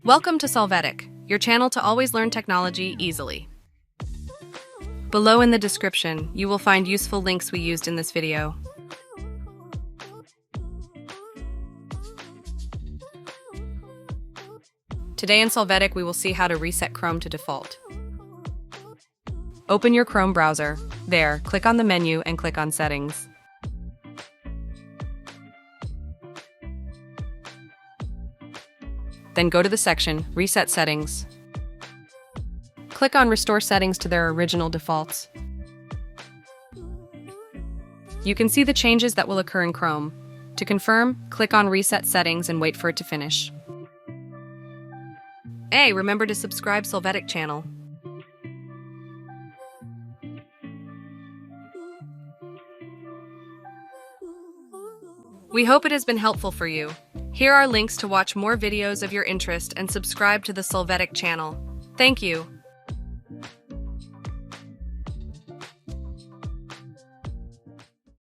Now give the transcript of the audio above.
Welcome to Solvetic, your channel to always learn technology easily. Below in the description, you will find useful links we used in this video. Today in Solvetic, we will see how to reset Chrome to default. Open your Chrome browser. There, click on the menu and click on Settings. Then go to the section Reset Settings. Click on Restore Settings to their original defaults. You can see the changes that will occur in Chrome. To confirm, click on Reset Settings and wait for it to finish. Hey, remember to subscribe Solvetic channel. We hope it has been helpful for you. Here are links to watch more videos of your interest and subscribe to the Solvetic channel. Thank you.